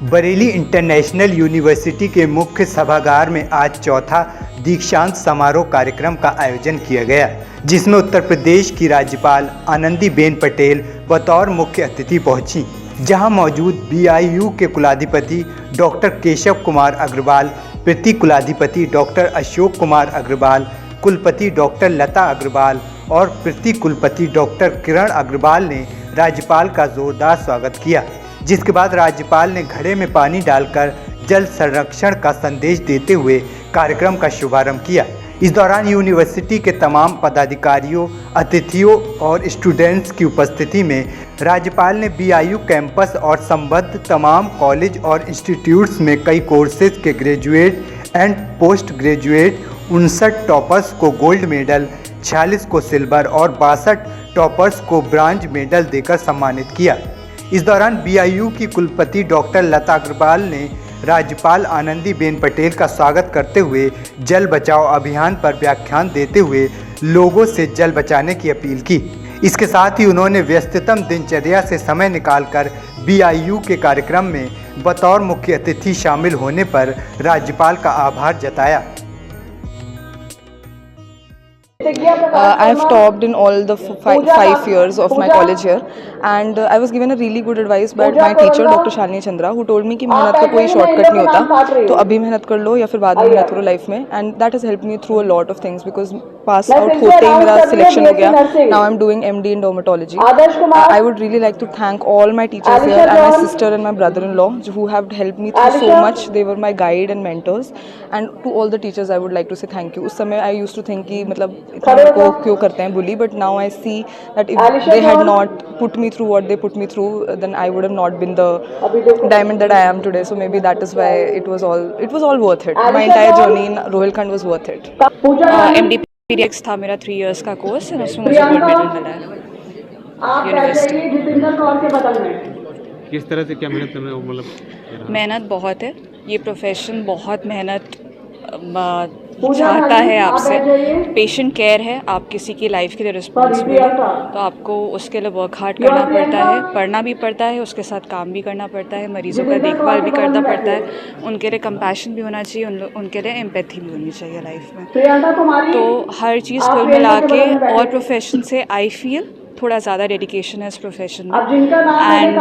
Bareilly international university के मुख्य सभागार में आज चौथा दीक्षांत समारोह कार्यक्रम का आयोजन किया गया, जिसमें उत्तर प्रदेश की राज्यपाल आनंदीबेन पटेल बतौर मुख्य अतिथि पहुंची। जहां मौजूद बीआईयू के कुलाधिपति डॉक्टर केशव कुमार अग्रवाल, प्रति कुलाधिपति डॉक्टर अशोक कुमार अग्रवाल, कुलपति डॉक्टर लता अग्रवाल और प्रति कुलपति डॉक्टर किरण अग्रवाल ने राज्यपाल का जोरदार स्वागत किया। जिसके बाद राज्यपाल ने घड़े में पानी डालकर जल संरक्षण का संदेश देते हुए कार्यक्रम का शुभारंभ किया। इस दौरान यूनिवर्सिटी के तमाम पदाधिकारियों, अतिथियों और स्टूडेंट्स की उपस्थिति में राज्यपाल ने बीआईयू कैंपस और संबद्ध तमाम कॉलेज और इंस्टीट्यूट्स में कई कोर्सेज के graduate and post graduate 59 toppers को गोल्ड मेडल, 46 को सिल्वर और 62 टॉपर्स को ब्रॉन्ज मेडल देकर सम्मानित किया। इस दौरान बीआईयू की कुलपति डॉक्टर लता अग्रवाल ने राज्यपाल आनंदीबेन पटेल का स्वागत करते हुए जल बचाओ अभियान पर व्याख्यान देते हुए लोगों से जल बचाने की अपील की। इसके साथ ही उन्होंने व्यस्ततम दिनचर्या से समय निकालकर बीआईयू के कार्यक्रम में बतौर मुख्य अतिथि शामिल होने पर राज्यपाल का आभार जताया। I have topped in all the five years of my college here, and I was given a really good advice by my teacher Dr. Shalini Chandra, who told me कि मेहनत का कोई शॉर्टकट नहीं होता, तो अभी मेहनत कर लो या फिर बाद में मेहनत करो लाइफ में, and that has helped me through a lot of things because pass out होते ही मेरा सिलेक्शन हो गया. Now I'm doing MD in dermatology. I would really like to thank all my teachers here and my sister and my brother-in-law who have helped me through so much. They were my guide and mentors, and to all the teachers I would like to say thank you. उस समय I used to think कि मतलब इतना मेरे को क्यों करते हैं bully, but now I see that if they had not put me through what they put me through, then I would have not been the diamond that I am today. So maybe that is why it was all worth it. My entire journey in Rohilkhand was worth it. MD periods था मेरा 3 years का course, और उसमें मुझे gold medal मिला है university. किस तरह से क्या मेहनत करना है, मतलब मेहनत बहुत है, ये प्रोफेशन बहुत मेहनत चाहता है आपसे। पेशेंट केयर है, आप किसी की लाइफ के लिए रिस्पॉन्सिबल हो, तो आपको उसके लिए वर्क हार्ड करना पड़ता है, पढ़ना भी पड़ता है, उसके साथ काम भी करना पड़ता है, मरीज़ों का देखभाल भी करना पड़ता है, उनके लिए कंपैशन भी होना चाहिए, उनके लिए एम्पैथी भी होनी चाहिए लाइफ में। तो हर चीज़ कुल मिला के और प्रोफेशन से आई फील थोड़ा ज़्यादा डेडिकेशन है इस प्रोफेशन में, एंड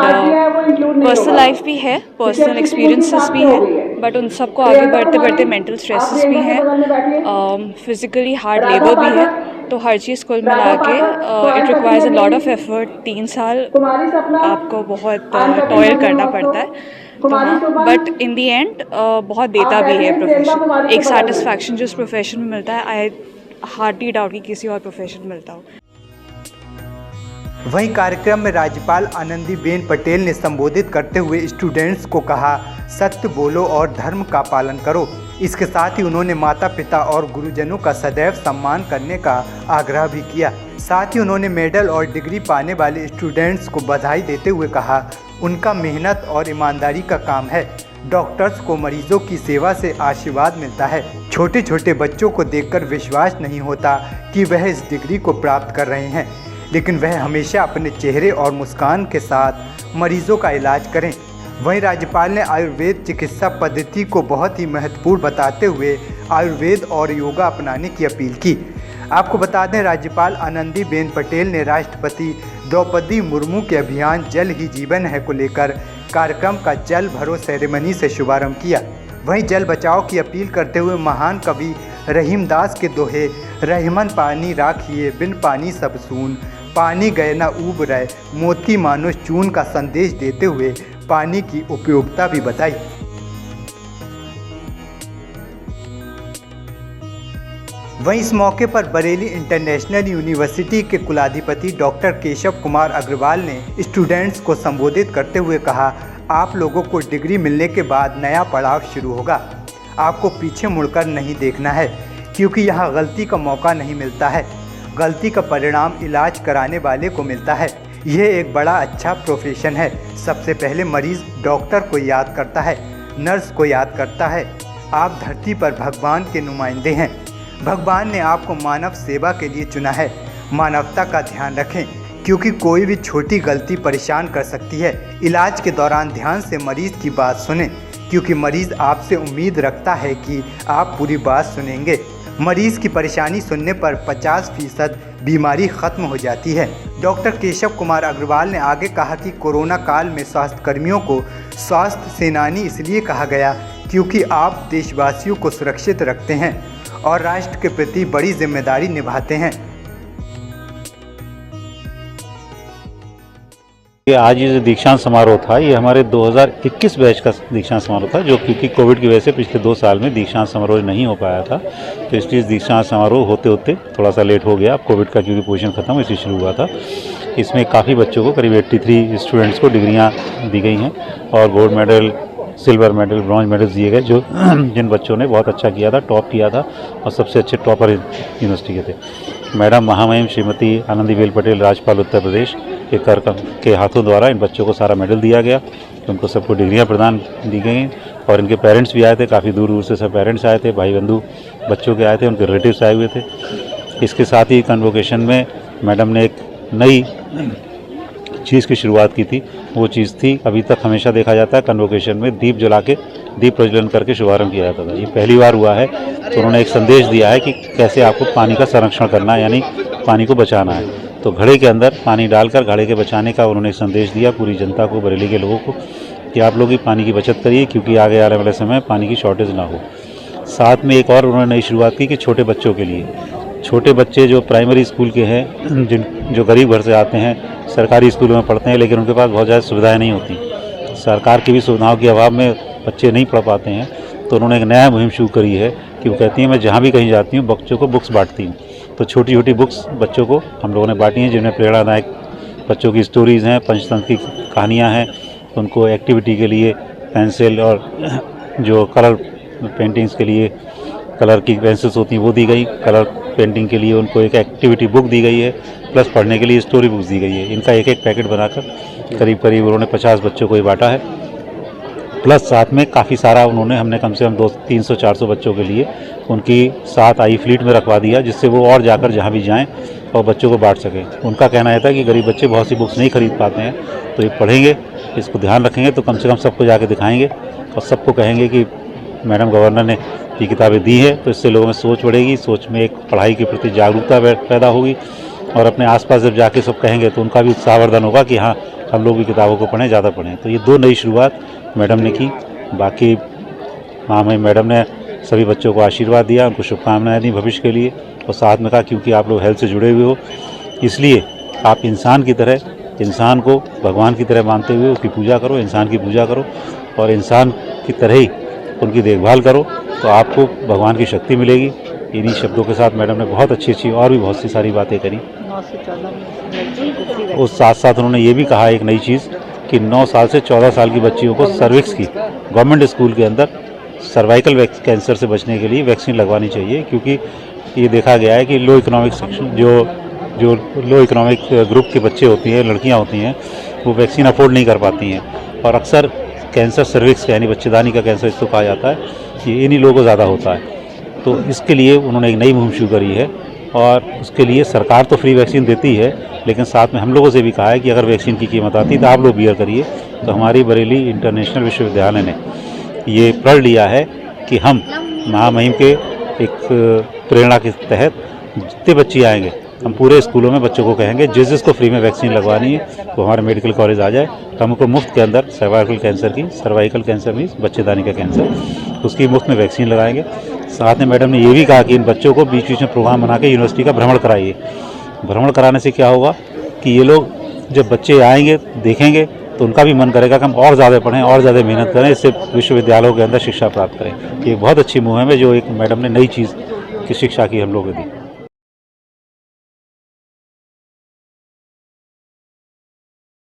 पर्सनल लाइफ भी है, पर्सनल एक्सपीरियंसेस भी है, बट उन सबको आगे बढ़ते बढ़ते मेंटल स्ट्रेसेस भी हैं, फिज़िकली हार्ड लेबर भी है, तो हर चीज़ कुल मिला के it requires a lot of effort. 3 साल आपको बहुत टॉयल करना पड़ता है, तो बट इन दी एंड बहुत देता भी है प्रोफेशन। एक सेटिस्फैक्शन जो इस प्रोफेशन में मिलता है, आई हार्डली डाउट कि किसी और प्रोफेशन में मिलता हो। वहीं कार्यक्रम में राज्यपाल आनंदीबेन पटेल ने संबोधित करते हुए स्टूडेंट्स को कहा, सत्य बोलो और धर्म का पालन करो। इसके साथ ही उन्होंने माता पिता और गुरुजनों का सदैव सम्मान करने का आग्रह भी किया। साथ ही उन्होंने मेडल और डिग्री पाने वाले स्टूडेंट्स को बधाई देते हुए कहा, उनका मेहनत और ईमानदारी का काम है। डॉक्टर्स को मरीजों की सेवा से आशीर्वाद मिलता है। छोटे छोटे बच्चों को देखकर विश्वास नहीं होता कि वह इस डिग्री को प्राप्त कर रहे हैं, लेकिन वह हमेशा अपने चेहरे और मुस्कान के साथ मरीजों का इलाज करें। वहीं राज्यपाल ने आयुर्वेद चिकित्सा पद्धति को बहुत ही महत्वपूर्ण बताते हुए आयुर्वेद और योगा अपनाने की अपील की। आपको बता दें, राज्यपाल आनंदीबेन पटेल ने राष्ट्रपति द्रौपदी मुर्मू के अभियान जल ही जीवन है को लेकर कार्यक्रम का जल भरो सेरेमनी से शुभारंभ किया। वहीं जल बचाओ की अपील करते हुए महान कवि रहीमदास के दोहे, रहीमन पानी राखिए बिन पानी सब सून, पानी गए न ऊब रहे मोती मानो चून का संदेश देते हुए पानी की उपयोगिता भी बताई। वहीं इस मौके पर बरेली इंटरनेशनल यूनिवर्सिटी के कुलाधिपति डॉक्टर केशव कुमार अग्रवाल ने स्टूडेंट्स को संबोधित करते हुए कहा, आप लोगों को डिग्री मिलने के बाद नया पड़ाव शुरू होगा। आपको पीछे मुड़कर नहीं देखना है, क्योंकि यहाँ गलती का मौका नहीं मिलता है। गलती का परिणाम इलाज कराने वाले को मिलता है। यह एक बड़ा अच्छा प्रोफेशन है। सबसे पहले मरीज़ डॉक्टर को याद करता है, नर्स को याद करता है। आप धरती पर भगवान के नुमाइंदे हैं। भगवान ने आपको मानव सेवा के लिए चुना है। मानवता का ध्यान रखें, क्योंकि कोई भी छोटी गलती परेशान कर सकती है। इलाज के दौरान ध्यान से मरीज की बात सुनें, क्योंकि मरीज आपसे उम्मीद रखता है कि आप पूरी बात सुनेंगे। मरीज की परेशानी सुनने पर 50% बीमारी खत्म हो जाती है। डॉक्टर केशव कुमार अग्रवाल ने आगे कहा कि कोरोना काल में स्वास्थ्य कर्मियों को स्वास्थ्य सेनानी इसलिए कहा गया क्योंकि आप देशवासियों को सुरक्षित रखते हैं और राष्ट्र के प्रति बड़ी जिम्मेदारी निभाते हैं। आज ये जो दीक्षांत समारोह था, ये हमारे 2021 बैच का दीक्षांत समारोह था, जो क्योंकि कोविड की वजह से पिछले 2 साल में दीक्षांत समारोह नहीं हो पाया था, तो इसलिए दीक्षांत समारोह होते होते थोड़ा सा लेट हो गया। अब कोविड का क्योंकि पोजीशन खत्म हुआ इसलिए शुरू हुआ था। इसमें काफ़ी बच्चों को, करीब 83 स्टूडेंट्स को डिग्रियाँ दी गई हैं और gold medal, silver medal, bronze medal दिए गए, जो जिन बच्चों ने बहुत अच्छा किया था, टॉप किया था और सबसे अच्छे टॉपर यूनिवर्सिटी के थे। मैडम महामहिम श्रीमती आनंदीबेन पटेल, राज्यपाल उत्तर प्रदेश के हाथों द्वारा इन बच्चों को सारा मेडल दिया गया। उनको सबको डिग्रियां प्रदान दी गई और इनके पेरेंट्स भी आए थे, काफ़ी दूर दूर से सब पेरेंट्स आए थे, भाई बंधु बच्चों के आए थे, उनके रिलेटिव्स आए हुए थे। इसके साथ ही कन्वोकेशन में मैडम ने एक नई चीज़ की शुरुआत की थी। वो चीज़ थी, अभी तक हमेशा देखा जाता है कन्वोकेशन में दीप जला के, दीप प्रज्वलन करके शुभारंभ किया जाता था। ये पहली बार हुआ है, तो उन्होंने एक संदेश दिया है कि कैसे आपको पानी का संरक्षण करना है, यानी पानी को बचाना है। तो घड़े के अंदर पानी डालकर घड़े के बचाने का उन्होंने संदेश दिया पूरी जनता को, बरेली के लोगों को, कि आप लोग भी पानी की बचत करिए क्योंकि आगे आने वाले समय पानी की शॉर्टेज ना हो। साथ में एक और उन्होंने नई शुरुआत की कि छोटे बच्चों के लिए, छोटे बच्चे जो प्राइमरी स्कूल के हैं, जो गरीब घर से आते हैं, सरकारी स्कूलों में पढ़ते हैं, लेकिन उनके पास बहुत ज़्यादा सुविधाएँ नहीं होती, सरकार की भी सुविधाओं के अभाव में बच्चे नहीं पढ़ पाते हैं। तो उन्होंने एक नया मुहिम शुरू करी है कि वो कहती हैं, मैं जहाँ भी कहीं जाती हूँ बच्चों को बुक्स बांटती हूँ। तो छोटी छोटी बुक्स बच्चों को हम लोगों ने बांटी हैं, जिनमें प्रेरणादायक बच्चों की स्टोरीज़ हैं, पंचतंत्र की कहानियाँ हैं। उनको एक्टिविटी के लिए पेंसिल और जो कलर पेंटिंग्स के लिए कलर की पेंसिल्स होती हैं वो दी गई, कलर पेंटिंग के लिए उनको एक एक्टिविटी बुक दी गई है, प्लस पढ़ने के लिए स्टोरी बुक्स दी गई है। इनका एक एक पैकेट बनाकर करीब करीब उन्होंने 50 बच्चों को ही बांटा है। प्लस साथ में काफ़ी सारा उन्होंने, हमने कम से कम 300-400 बच्चों के लिए उनकी साथ आई फ्लीट में रखवा दिया, जिससे वो और जाकर जहाँ भी जाएं और बच्चों को बांट सकें। उनका कहना है था कि गरीब बच्चे बहुत सी बुक्स नहीं खरीद पाते हैं, तो ये पढ़ेंगे, इसको ध्यान रखेंगे तो कम से कम सबको जाके दिखाएंगे और सबको कहेंगे कि मैडम गवर्नर ने ये किताबें दी है। तो इससे लोगों में सोच बढ़ेगी, सोच में एक पढ़ाई के प्रति जागरूकता पैदा होगी और अपने आसपास जब जाके सब कहेंगे तो उनका भी उत्साहवर्धन होगा कि हाँ, हम लोग भी किताबों को पढ़ें, ज़्यादा पढ़ें। तो ये 2 नई शुरुआत मैडम ने की। बाकी महामहिम मैडम ने सभी बच्चों को आशीर्वाद दिया, उनको शुभकामनाएं दी भविष्य के लिए और साथ में कहा क्योंकि आप लोग हेल्थ से जुड़े हुए हो, इसलिए आप इंसान की तरह, इंसान को भगवान की तरह मानते हुए उसकी पूजा करो, इंसान की पूजा करो और इंसान की तरह ही उनकी देखभाल करो, तो आपको भगवान की शक्ति मिलेगी। इन्हीं शब्दों के साथ मैडम ने बहुत अच्छी और भी बहुत सी सारी बातें करी। उस साथ साथ उन्होंने ये भी कहा एक नई चीज़ कि 9 साल से 14 साल की बच्चियों को सर्विक्स की गवर्नमेंट स्कूल के अंदर सर्वाइकल कैंसर से बचने के लिए वैक्सीन लगवानी चाहिए, क्योंकि ये देखा गया है कि लो इकोनॉमिक सेक्शन, जो लो इकोनॉमिक ग्रुप के बच्चे होती हैं, लड़कियां होती हैं, वो वैक्सीन अफोर्ड नहीं कर पाती हैं और अक्सर कैंसर सर्विक्स यानी बच्चेदानी का कैंसर इसको कहा जाता है, ये इन्हीं लोगों को ज़्यादा होता है। तो इसके लिए उन्होंने एक नई मुहिम शुरू करी है और उसके लिए सरकार तो फ्री वैक्सीन देती है, लेकिन साथ में हम लोगों से भी कहा है कि अगर वैक्सीन की कीमत आती तो आप लोग बियर करिए। तो हमारी बरेली इंटरनेशनल विश्वविद्यालय ने ये प्रण लिया है कि हम महामहिम के एक प्रेरणा के तहत जितने बच्चे आएंगे हम पूरे स्कूलों में बच्चों को कहेंगे जिसको फ्री में वैक्सीन लगवानी है वो हमारे मेडिकल कॉलेज आ जाए, तो हमको मुफ्त के अंदर सर्वाइकल कैंसर मीन्स बच्चेदानी का कैंसर, उसकी मुफ्त में वैक्सीन लगाएंगे। साथ में मैडम ने ये भी कहा कि इन बच्चों को बीच बीच में प्रोग्राम बना के यूनिवर्सिटी का भ्रमण कराइए। भ्रमण कराने से क्या होगा कि ये लोग जब बच्चे आएंगे देखेंगे तो उनका भी मन करेगा कि हम और ज़्यादा पढ़ें और ज़्यादा मेहनत करें, इससे विश्वविद्यालयों के अंदर शिक्षा प्राप्त करें। ये बहुत अच्छी मुहिम है जो एक मैडम ने नई चीज़ की शिक्षा की हम लोगों को दी।